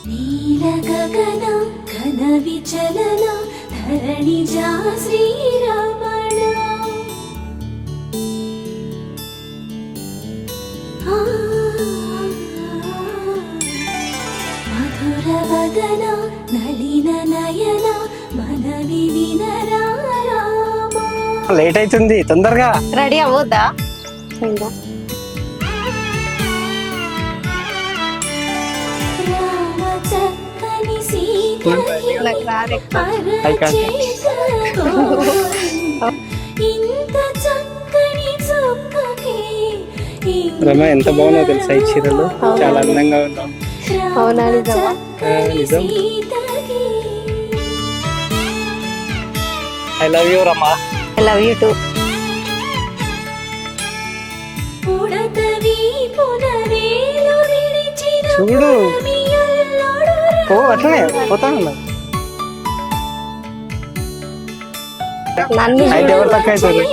నీల గగన ఘన విచలన ధరణిజా శ్రీరమణ మధుర వదన నలిన నయన మనవి వినరా రామ. లేట్ అవుతుంది, తొందరగా రెడీ అవ్వద్దా? రామ చక్కని సీతకి ఇంత చక్కని చుక్కకి రమ ఎంత బాగుందో తెలుసా ఈ చీరలు, చాలా అందంగా ఉన్నాం. అవునా? నిజమా? నిజం. I love you Rama. I love you two. చూడు ఓ అట్లనే పోతాను. నన్ను అయితే ఎవరు తక్కువ అవుతుంది?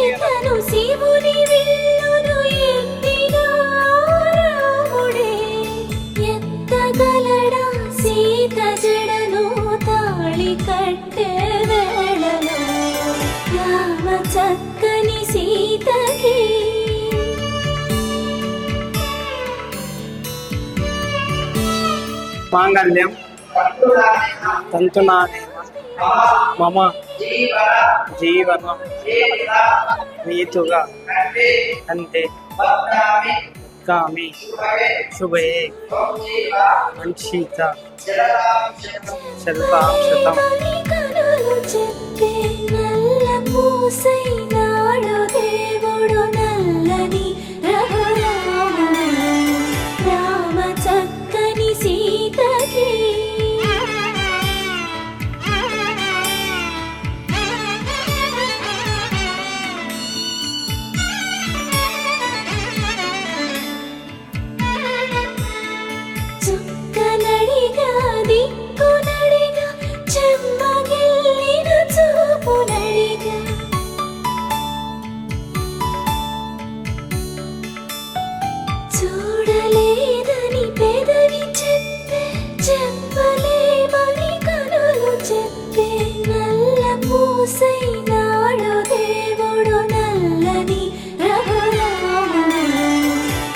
సీత జడను తాళి కట్టే వేళలో రామ చక్కని సీతకి మాంగళ్యం తంతునానే మమ జీవనం నీతుగా అంతే కామి శుభయే మంచిత శల్పాంశతం. కనులు చెప్పే నల్ల పూసైనాడు దేవుడు నల్లని రఘురాముడు రామ చక్కని సీతకి చుక్కనడిగా దిక్కునడిగా చెమ్మగిల్లిన చూపునడిగా చూడలేదని పెదవి చెప్పే చెప్పలేమని కనులు చెప్పే నల్ల పూసైనాడు దేవుడు నల్లని రఘురాముడు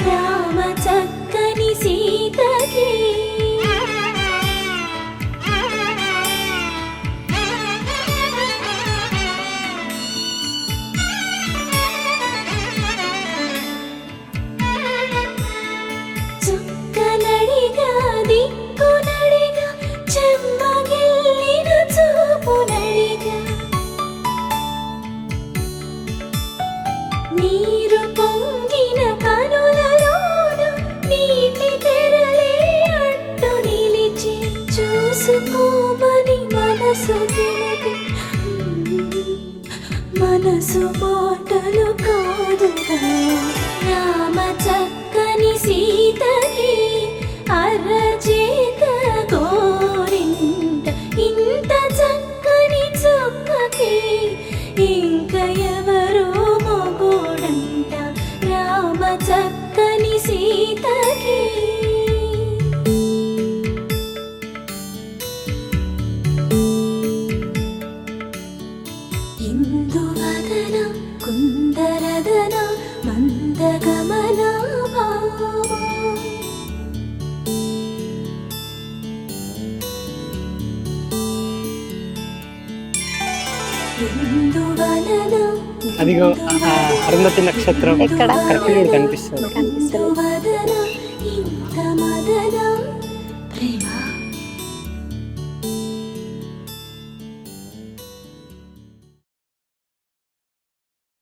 రామ చక్కని సీతకి చుక్కనడిగా దిక్కునడిగా చెమ్మగిల్లిన చూపునడిగా నీరు పొంగిన కనులలోన నీటి తెరలే అడ్డు నిలిచి చూసుకోమని మనసు తెలిపి మనసు మాటలు కాదుగా రామ చక్కని సీతకి అరచేత గోరింట ఇంత చక్కని చుక్కకి ఇంక ఎవరో మొగోడంట రామ చక్కని సీతకి ఇందువదన కుందరదన మందగమన భావ ఇందువలన అదిగో అరుంధతి నక్షత్రం ఎక్కడ? కర్పిలుడు కనిపిస్తుంది. ఇందువదన ఇంత మదన ప్రేమ